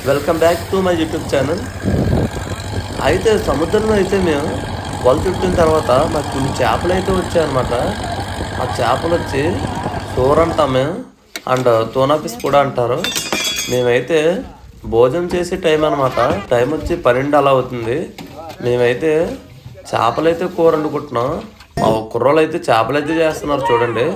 Welcome back to my YouTube channel. అయితే సముద్రంలో అయితే మేము వల చుట్టిన తర్వాత మాకు కొన్ని చేపలు అయితే వచ్చాయన్నమాట. ఆ చేపలు వచ్చి సోర్ అంటాం మేము, అండ్ తోనా ఫిష్ కూడా అంటారు. మేమైతే భోజనం చేసే టైం అనమాట. టైం వచ్చి 12 అలా అవుతుంది. మేమైతే చేపలు అయితే కూర వండుకుంటున్నాం. మా కుర్రోళ్ళు అయితే చేపలు అయితే చేస్తున్నారు చూడండి.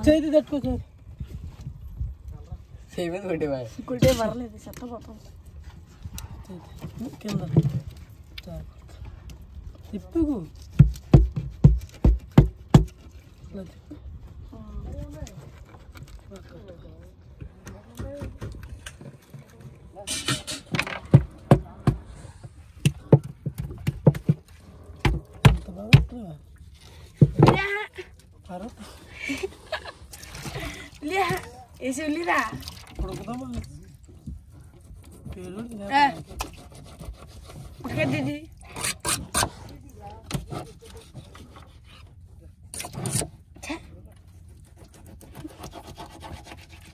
చేతి తట్టుకో కుట్టే పర్లేదు చెత్త పట్టం కింద తిప్పుకు ese ulira pakai didi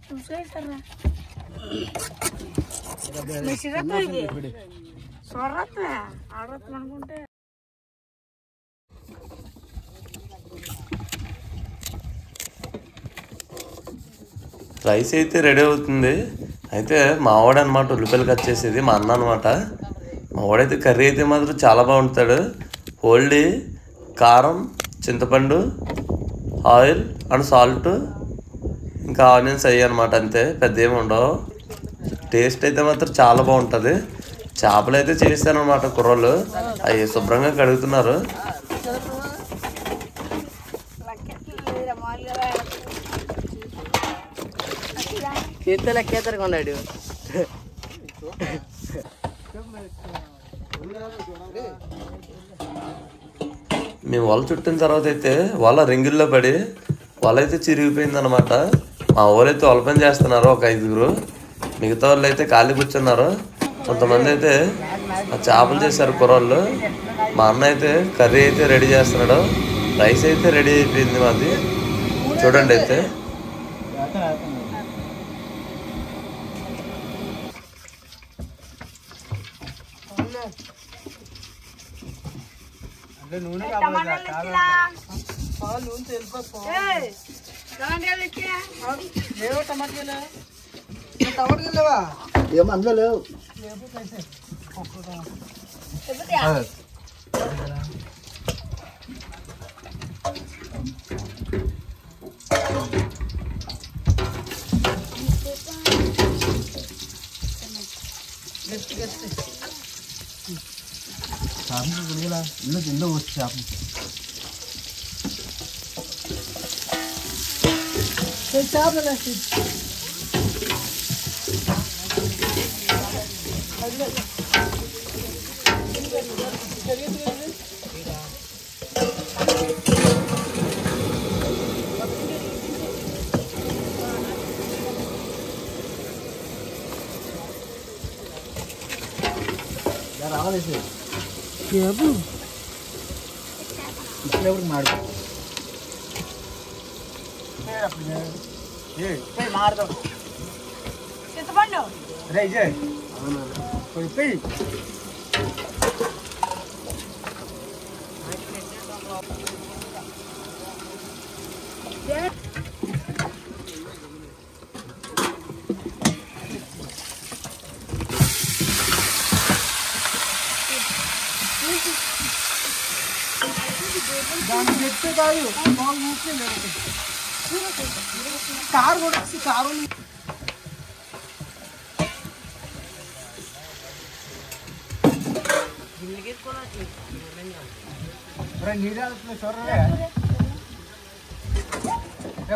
susah sana masih rata lagi sorat ya arat mangkunte rice అయితే రెడీ అవుతుంది. అయితే మావాడు అనమాట ఉల్లిపాయలు కట్ చేసేది, మా అన్న అనమాట. మావాడైతే కర్రీ అయితే మాత్రం చాలా బాగుంటాడు. ఓన్లీ కారం, చింతపండు, ఆయిల్ అండ్ సాల్ట్, ఇంకా ఆనియన్స్ అయ్యి అనమాట. అంతే, పెద్ద ఏమి ఉండవు. టేస్ట్ అయితే మాత్రం చాలా బాగుంటుంది. చేపలు అయితే చేస్తాను అనమాట. కుర్రోళ్ళు అవి శుభ్రంగా కడుగుతున్నారు. కొన్నాడు మేము వల చుట్టిన తర్వాత అయితే వల రింగిల్లో పడి వల అయితే చిరిగిపోయింది అనమాట. మా ఊరైతే వల పని చేస్తున్నారు ఒక 5గురు. మిగతా వాళ్ళు అయితే ఖాళీ కూర్చున్నారు. కొంతమంది అయితే చేపలు చేశారు కుర్రోళ్ళు. మా అన్న అయితే కర్రీ అయితే రెడీ చేస్తున్నాడు. రైస్ అయితే రెడీ అయిపోయింది మాది చూడండి. అయితే ఏమన్నా లేవు ఇల్లు కింద వచ్చి చేపలు రావాలేసి ఇచ్చినప్పుడు మాడు మారుతాం చింతపండు రే జయ్ పోయి దాన్ని చెప్తే కాదు బాగా మూస్తే కారు కూడా కారు నీళ్ళు చూడరే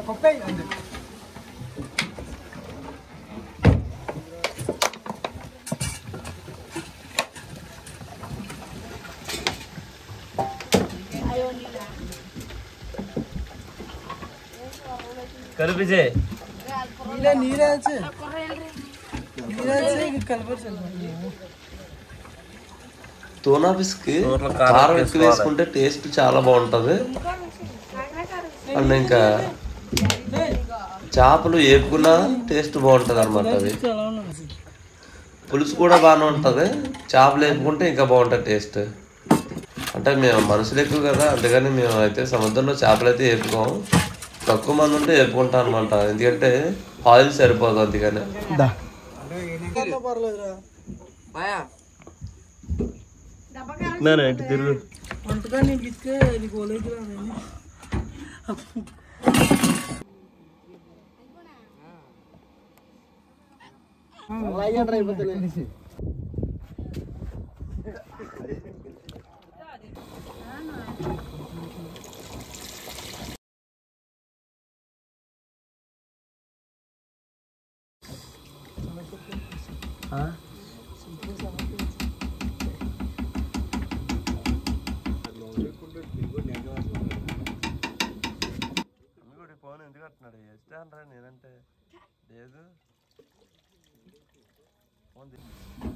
పప్పే అంది కలిపిజే నీరే కలిపి టూనా ఫిష్ కి కారం ఎక్కువ వేసుకుంటే టేస్ట్ చాలా బాగుంటది. అండ్ ఇంకా చేపలు వేపుకున్నా టేస్ట్ బాగుంటది అనమాట. అది పులుసు కూడా బాగానే ఉంటది, చేపలు వేపుకుంటే ఇంకా బాగుంటది టేస్ట్. అంటే మేము మనుషులు ఎక్కువ కదా, అందుకని మేము అయితే సముద్రంలో చేపలు అయితే వేపుకోం. తక్కువ మంది ఉంటే వేపుకుంటాం అనమాట, ఎందుకంటే ఆయిల్ సరిపోదు అందుకని. తిరుగు అంతగా నీకు ఇస్తే నీకు ఓలేకి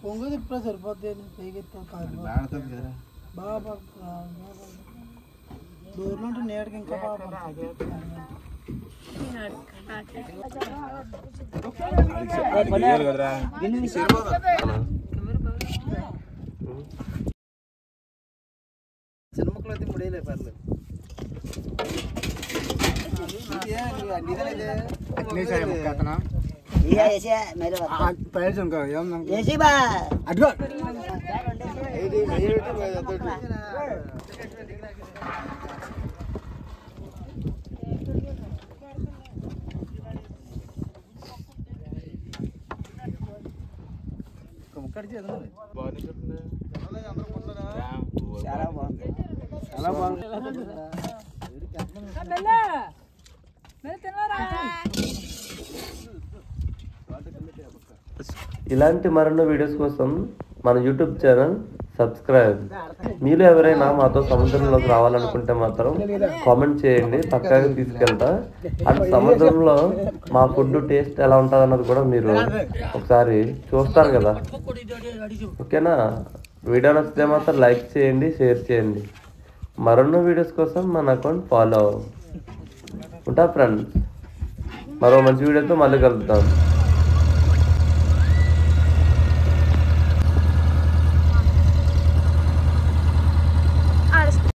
పొంగది ఇప్పుడు సరిపోద్ది బాగా దూరం నుండి నేటికి ఇంకా బాగా చిన్న ముక్కలు అయితే ముడేలే పర్లేదు. చాలా బాగుంది, చాలా బాగుంది. ఇలాంటి మరెన్నో వీడియోస్ కోసం మన యూట్యూబ్ ఛానల్ సబ్స్క్రైబ్. మీరు ఎవరైనా మాతో సముద్రంలోకి రావాలనుకుంటే మాత్రం కామెంట్ చేయండి, పక్కాగా తీసుకెళ్తా. అండ్ సముద్రంలో మా ఫుడ్ టేస్ట్ ఎలా ఉంటుంది అన్నది కూడా మీరు ఒకసారి చూస్తారు కదా. ఓకేనా? వీడియో నచ్చితే మాత్రం లైక్ చేయండి, షేర్ చేయండి. మరెన్నో వీడియోస్ కోసం మన అకౌంట్ ఫాలో ఉంటా ఫ్రెండ్స్. మరో మంచి వీడియోతో మళ్ళీ కలుద్దాం.